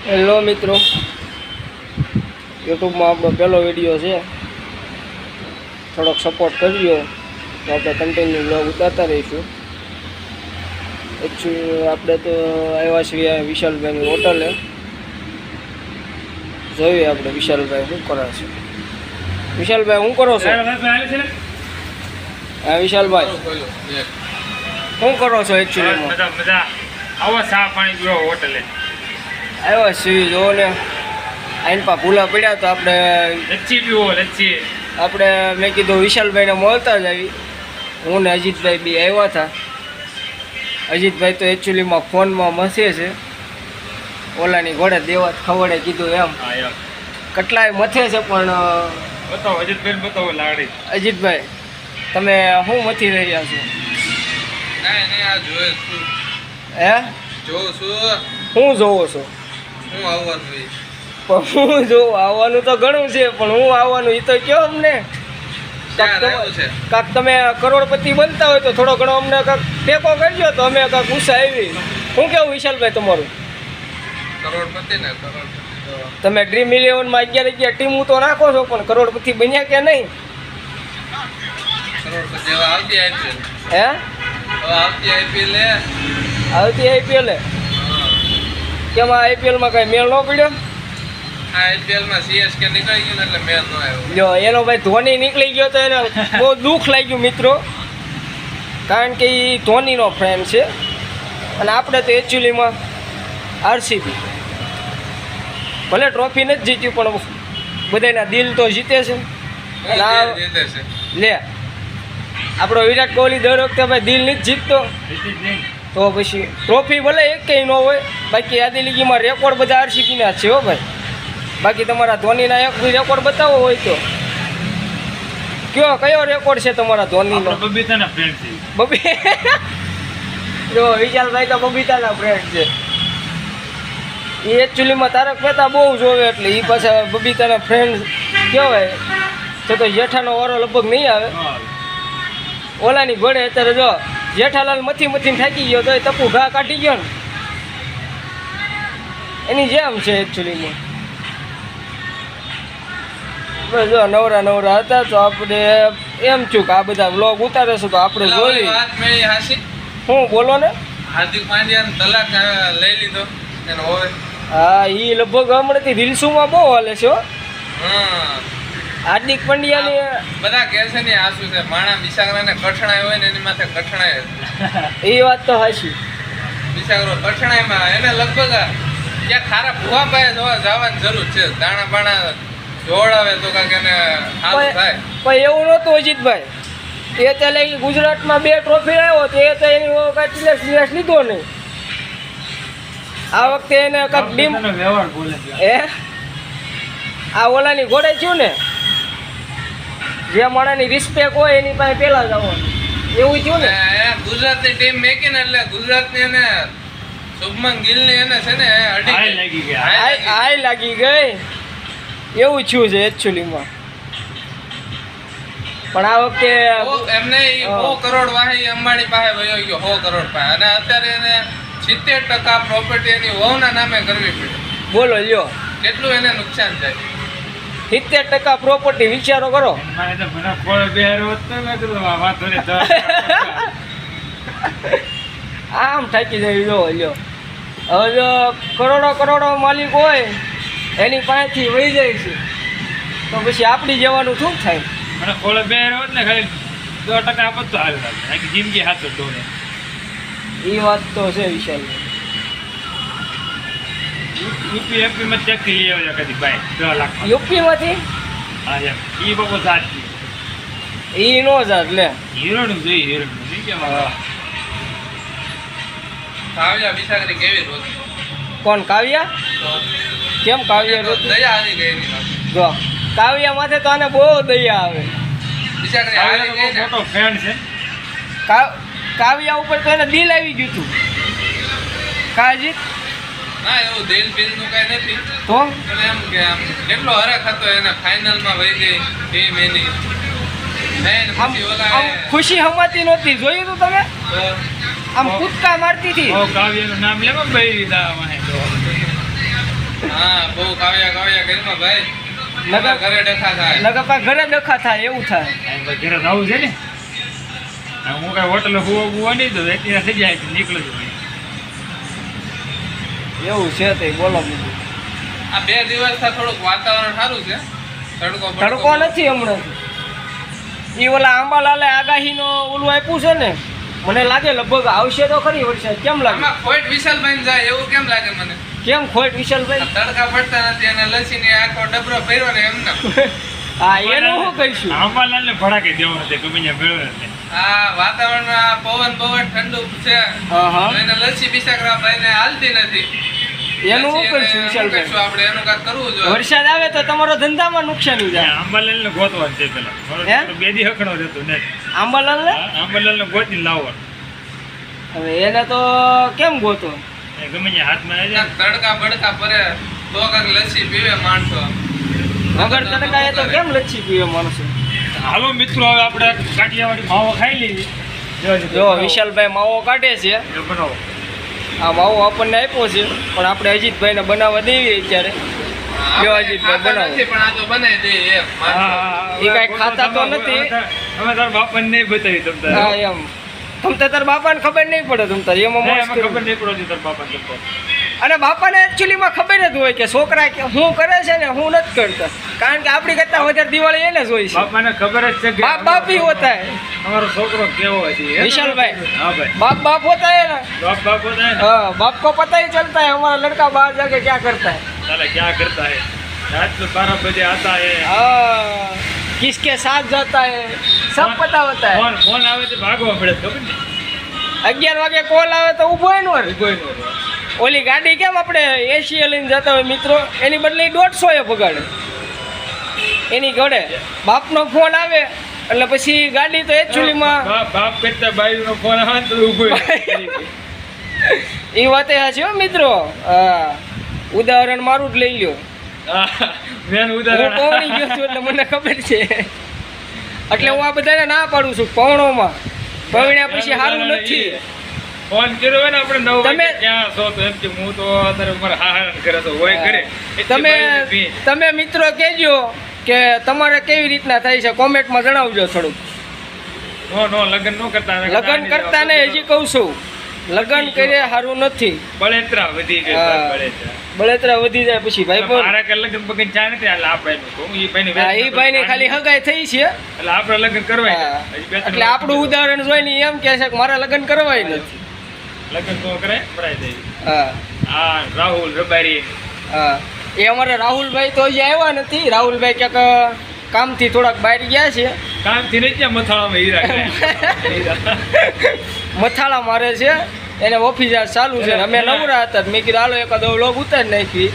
Hello મિત્રો, યુટ્યુબમાં આપણો પહેલો વિડીયો છે. થોડોક સપોર્ટ કરજો તો આપણે કન્ટિન્યુ બ્લોગ ઉતારતા રહીશું. એકચ્યુઅલી આપણે તો આવ્યા છીએ વિશાલભાઈની હોટલે. જોઈએ આપણે વિશાલભાઈ શું કરે છે. વિશાલભાઈ શું કરો છો? હા વિશાલભાઈ શું કરો છો? એકચ્યુઅલીમાં આવો ચા પાણી પીવો હોટલે આવ્યા છીએ. જો ને આઈન પા ભૂલા પડ્યા તો આપણે લચ્છી પીવો લચ્છી. આપણે મેં કીધું વિશાલભાઈને મળતા જ આવી. હું ને અજીતભાઈ બી આવ્યા હતા. અજીતભાઈ તો એકચ્યુઅલીમાં ફોનમાં મસે છે. ઓલાની ઘોડે દેવા ખવડે કીધું એમ. કેટલાય મથે છે પણ બતાવો અજીતભાઈ બતાવો લાડી. અજીતભાઈ તમે શું મથી રહ્યા છો? નહીં આ જોવે છું. હે જોઉં છું. હું જોવો છો? હું આવવાનું હોય. પણ હું જોઉં આવવાનું તો ઘણું છે પણ હું આવવાનું એ તો કહો અમને. ક્યાં રહેવું છે? કાંક તમે કરોડપતિ બનતા હોય તો થોડો ઘણો અમને કાંક ટેકો કરજો તો અમે કાંક ગુસ્સા આવી. શું કેવું વિશાલભાઈ તમારું? કરોડપતિ ને કરોડપતિ તો તમે ડ્રીમ 11માં 11 ટીમું તો નાખો છો પણ કરોડપતિ બન્યા કે નહીં? કરોડપતિ હવે આવતી આઈપીએલ. હે હવે આવતી આઈપીએલ આવતી આઈપીએલ કેમ આ આઈપીએલમાં કાંઈ મેળ ન પડ્યો? આ આઈપીએલમાં સીએસકે નીકળી ગયું ને એટલે મેચ ન આવ્યો. જો એનો ભાઈ ધોની નીકળી ગયો તો એને બહુ દુઃખ લાગ્યું મિત્રો. કારણ કે એ ધોનીનો ફ્રેન્ડ છે અને આપણે તો એકચ્યુઅલીમાં આરસીબી. ભલે ટ્રોફી નથી જીત્યું પણ બધાના દિલ તો જીતે છે. અને આ જીતે છે. લે આપણો વિરાટ કોહલી દર વખતે ભાઈ દિલ નથી જીતતો તો પછી ટ્રોફી ભલે એક કંઈ ન હોય. બાકી આદી લીગીમાં રેકોર્ડ બધા આરસીબીના છે હો ભાઈ. બાકી તમારા ધોનીના એક બી રેકોર્ડ બતાવો હોય તો કયો રેકોર્ડ છે તમારા ધોનીનો? બબીતાના ફ્રેન્ડ છે. બબી જો વિશાલભાઈ તો બબીતાના ફ્રેન્ડ છે. એ એકચ્યુઅલીમાં તારક મહેતા બહુ જોવે એટલે એ પાછા બબીતાના ફ્રેન્ડ કહેવાય. તો જેઠાનો વારો લગભગ નહીં આવે. ઓલાની ઘોડે અત્યારે જો જેઠાલાલ મથીને થાકી ગયો તો એ તપુ ઘા કાઢી ગયો ને એની જેમ છે એકચ્યુઅલીમાં. બસ જો નવરા હતા તો આપણે એમ છું કે આ બધા વ્લોગ ઉતારે છે તો આપણે જોઈ. વાત મેળી હાસી. હું બોલો ને. હાર્દિક પાંડ્યાને તલાક લઈ લીધો એનો હવે. હા એ લગભગ હમણાંથી રીલ્સોમાં બહુ હાલે છે હો. હા હાર્દિક પંડ્યાની બધા કહે છે ને આસુ છે માણા બિસાગરાને કઠણાય હોય ને એની માથે કઠણાય. એ વાત તો હાચી. બિસાગરો કઠણાયમાં એને લગભગ ક્યાં ખારા ભૂવા પાસે જવાની જરૂર છે. દાણા બાણા જોડાવે તો કાંઈક એને સારું થાય. પણ એવું નહોતું અજીતભાઈ. એ ત્યારે ગુજરાતમાં 2 ટ્રોફી આવ્યો તો એ તો એની કાંઈ સિલેક્સ લીધો નહીં. આ વખતે એને કાંઈક ડીમ વ્યવહાર બોલે છે. એ આ ઓલાની ઘોડે થયું ને જે માણાની રિસ્પેક્ટ હોય એની પાસે પહેલાં જવાનું એવું થયું ને. ગુજરાતની ટીમ મેકીને એટલે ગુજરાતની એને શુભમન ગિલની એને છે ને હાય લાગી ગયા. આય લાગી ગઈ એવું થયું છે એકચ્યુઅલીમાં. પણ આ વખતે એમને 100 કરોડ વાહી અંબાણી પાસે વયો ગયો. 100 કરોડ પાસે અને અત્યારે એને 70% પ્રોપર્ટી એની વહુના નામે કરવી પડે. બોલો લ્યો કેટલું એને નુકસાન થાય. 70% પ્રોપર્ટી વિચારો કરો. મારે તો મને ખોળ બેહારો હોત તો મેં કીધું આ વાતો ને તો આમ થાકી જાય જો લ્યો. હવે જો કરોડો માલિક હોય એની પાસેથી વહી જાય છે તો પછી આપણી જવાનું શું થાય? મને ખોળ બેહારો હોત ને ખાલી 2% આપત તો હાલ આખી જિંદગી હાથ હતો ને. એ વાત તો છે વિશાલ. યુપીએમપીમાં ચેકથી લઈ આવજો કદી ભાઈ 2 લાખ. યુપીમાંથી હા એમ એ બહુ સાચી એ નો જાત લે. હીરોનું જોઈએ હીરોનું નહીં કેમ કાવ્યા બિસાગરી કેવી રોજ કોણ? કાવ્યા? કેમ કાવ્યા રોતી? દયા આવી ગઈ એની માથે. જો કાવ્યા માથે તો આને બહુ દયા આવે. બિસાગરી હારી ગઈ ને. મોટો ફ્રેન્ડ છે. કાવ્યા ઉપર તો એને દિલ આવી ગયું હતું. કાજીત ના એવું દિલ બિલનું કાંઈ નથી. તો એટલે એમ કે આમ કેટલો હરખ હતો એને ફાઇનલમાં વહી ગઈ ટીમ એની. આમ ખુશી હમાતી નહોતી. જોયું તું તમે? આમ કૂદકા મારતી હતી. કાવ્યનું નામ લેવા ભાઈ દીધા વાહે તો આવું કાવ્યા ઘરમાં ભાઈ નગર ઘરે ડખા થાય નગર પાસે ઘરે ડખા થાય એવું થાય. ઘરે આવું છે ને હું કઈ હોટલ હુવા નહીં દઉં એટલી થઈ જાય નીકળું છું એવું છે તે બોલો બીજું. આ 2 દિવસથી થોડુંક વાતાવરણ સારું છે તડકો નથી હમણાં. એ ઓલા આંબાલાલે આગાહીનો ઓલું આપ્યું છે ને, મને લાગે લગભગ આવશે તો ખરી વરસાદ. કેમ લાગે? આમાં ખોટ વિશાલભાઈ જાય એવું કેમ લાગે મને? કેમ ખોટ વિશાલભાઈ? તડકા પડતા નથી અને લસીને આખો ડબરો ફેરવો ને એમને. હા એનું શું કહીશું? આંબાલાલ ને ભડાકે દેવો નથી ગમે ત્યાં મેળવે નથી. આ વાતાવરણમાં પવન ઠંડુ છે હા હા એને લસ્સી બિસાકરા ભાઈને હાલતી નથી. એનું શું લસ્સી કહીશું એને વિશાલભાઈ? શું આપણે એનું કાંઈક કરવું જોઈએ. વરસાદ આવે તો તમારો ધંધામાં નુકસાની જાય. આંબાલાલ ને ગોતવાનું છે પેલા હે? બે દી હકણો રહેતો ને આંબાલાલ ને આંબાલાલ ને ગોતી લાવવાનું હવે એને તો કેમ ગોતો? એ ગમે ત્યાં હાથમાં આવી જાય કાંઈક તડકા બડકા પડે તો કાંઈક લસ્સી પીવે માણસો. વગર તડકાએ તો કેમ લચ્છી પીવે માણસો? હાલો મિત્રો હવે આપણે કાઠિયાવાડી માવો ખાઈ લઈએ જો વિશાલભાઈ માવો કાઢે છે. એ બનાવો આ માવો આપણને આપ્યો છે પણ આપણે અજીતભાઈને બનાવવા દેવી અત્યારે. લ્યો અજીતભાઈ ખાતા બનાવો. નથી પણ આ તો બનાવી દઈએ એમ માણસો. ઈ કાંઈ ખાતા તો નથી. અમે તાર બાપાને નહીં બતાવી તમતા હા એમ તમ તો તાર બાપાને ખબર નહીં પડે તમ તાર એમાં મોજ ખબર કરી. નહીં પડતી તાર બાપાને તમતા અને બાપાને એકચ્યુઅલીમાં ખબર જ હોય કે છોકરા કે શું કરે છે ને હું નથી કરતા, કારણ કે આપણી કરતા વધારે દિવાળી એને જ હોય છે. બાપાને ખબર જ છે કે બાપ બાપ ही होता है અમારો છોકરો કેવો છે વિશાલભાઈ. હા ભાઈ बाप बाप होता है ना. બાપ બાપ હોતા है हाँ बाप को पता ही चलता है हमारा लड़का बाहर जाके क्या करता है. साला क्या करता है रात को 12 बजे आता है हाँ किसके साथ जाता है सब पता होता है. ફોન ફોન આવે તો ભાગવા પડે ખબર ને 11 વાગે કોલ આવે તો ઊભો ય ન રહે. કોઈ નો ઓલી ગાડી કેમ આપણે એસી લઈને જતા હોય મિત્રો, એની બદલે 150 એ પગાડે એની ઘોડે. બાપનો ફોન આવે એટલે પછી ગાડી તો એકચ્યુઅલીમાં બાપ કરતા બાઈનો ફોન આવે તો ઊભો એ વાતે સાચી હો મિત્રો. હા ઉદાહરણ મારું જ લઈ લ્યો. મેન હું ઉદાહરણ પૌણી ગયો છું એટલે મને ખબર છે, એટલે હું આ બધાને ના પાડું છું પૌણોમાં. પૌણ્યા પછી સારું નથી. ફોન કર્યો હોય ને આપણે 9 વાગે તમે- ક્યાં છો તો એમ કે હું તો અત્યારે મારા હાહારણ કરે તો હોય કરે તમે મિત્રો કહેજો કે તમારે કેવી રીતના થાય છે, કોમેન્ટમાં જણાવજો થોડુંક. નો લગન નો કરતા લગ્ન કરતા ને હજી કહું છું, લગ્ન કરે સારું નથી. બળેતરા વધી ગઈ હા. બળેતરા બળેતરા વધી જાય પછી ભાઈ પણ. મારા કે લગ્ન બગન ચા નથી એટલે આપણે એ ભાઈને હા એ ભાઈને ખાલી હગાઈ થઈ છે. એટલે આપણે લગ્ન કરવાય હા. હજી બે ત્રણ એટલે આપણું ઉદાહરણ જોઈને એમ કહે છે કે મારા લગ્ન કરવાય નથી. લગ્ન તો કરે ભરાઈ દે હા આ રાહુલ રબારી હા એ અમારા રાહુલભાઈ તો હજી આવ્યા નથી. રાહુલભાઈ ક્યાંક કામથી થોડાક બહાર ગયા છે, કામથી નહીં ત્યાં મથાળામાં હીરા હીરા. મથાળા મારે છે. એને ઓફિસ આજ ચાલુ છે ને અમે નવરા હતા. મેં કીધું હાલો એકાદો વ્લોગ ઉતારી નાખી.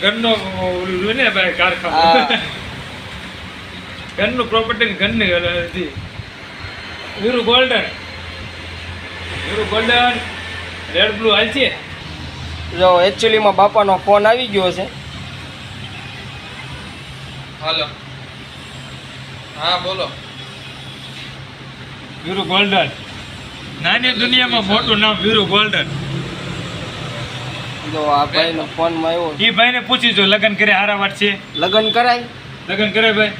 ઘરનો ઓલું ને ભાઈ હા. કારખાનું ઘરનું પ્રોપર્ટી ઘરની હતી. વીરુ ગોલ્ડન રેડ બ્લુ હાલ છે. જો એકચ્યુઅલીમાં બાપાનો ફોન આવી ગયો છે. હાલો હા બોલો. વીરુ ગોલ્ડન નાની દુનિયામાં મોટું નામ વીરુ ગોલ્ડન. જો આ ભાઈનો ફોનમાં આવ્યો. એ ભાઈને પૂછી જો લગ્ન કરે હારા વાત છે. લગ્ન કરાય લગ્ન કરે ભાઈ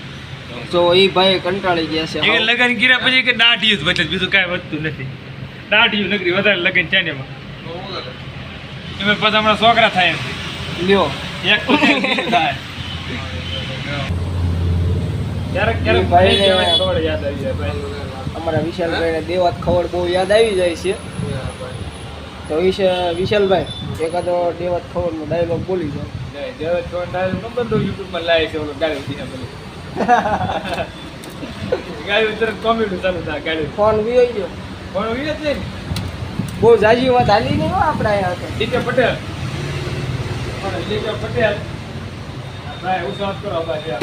જો એ ભાઈ કંટાળી ગયા છે. એ લગ્ન કર્યા પછી કે દાઢી જ બચે બીજું કાંઈ વધતું નથી. દાઢી નકરી વધારે લગ્ન છે ને એમાં એમાં પછી હમણાં છોકરા થાય એમ લ્યો એક તો થાય ક્યારેક ક્યારેક ભાઈને- ભાઈ યાદ આવી જાય ભાઈ. અમારા વિશાલભાઈને દેવાત ખબર બહુ યાદ આવી જાય છે. તો વિશાલભાઈ એકાદો દેવાત ખબરનો ડાયલોગ બોલી જાઓ. જેવા ફોન ડાયલ નંબર તો યુટ્યુબમાં લાવે છે ઓલો ગાડી ઉઠીને બોલી ગાડી તરત કોમેડી ચાલુ થાય ગાડી ફોન વિયો ગયો. ફોન ઉડી જ નહીં બહુ જાજી વાત હાલી નહીં હો આપણે અહીંયા તો. ડીકે પટેલ ડીકે પટેલ ભાઈ હું વાત કરો ભાઈ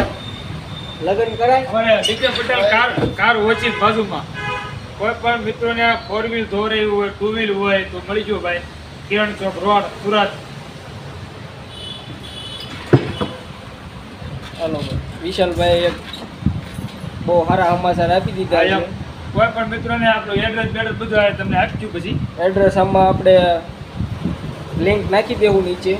લગ્ન કરાય અમારે ડીકે પટેલ કાર ઓછી બાજુમાં કોઈ પણ મિત્રોને 4 વ્હીલ દોરે હોય 2 વ્હીલ હોય તો મળી ગયો ભાઈ કિરણ ચોક રોડ સુરત. ચાલો વિશાલભાઈ એક બહુ સારા સમાચાર આપી દીધા છે. કોઈ પણ મિત્રોને આપણું એડ્રેસ બેડ્રેસ બધું આવે તમને આપ્યું પછી એડ્રેસ આમાં આપણે લિંક નાખી દેવું નીચે.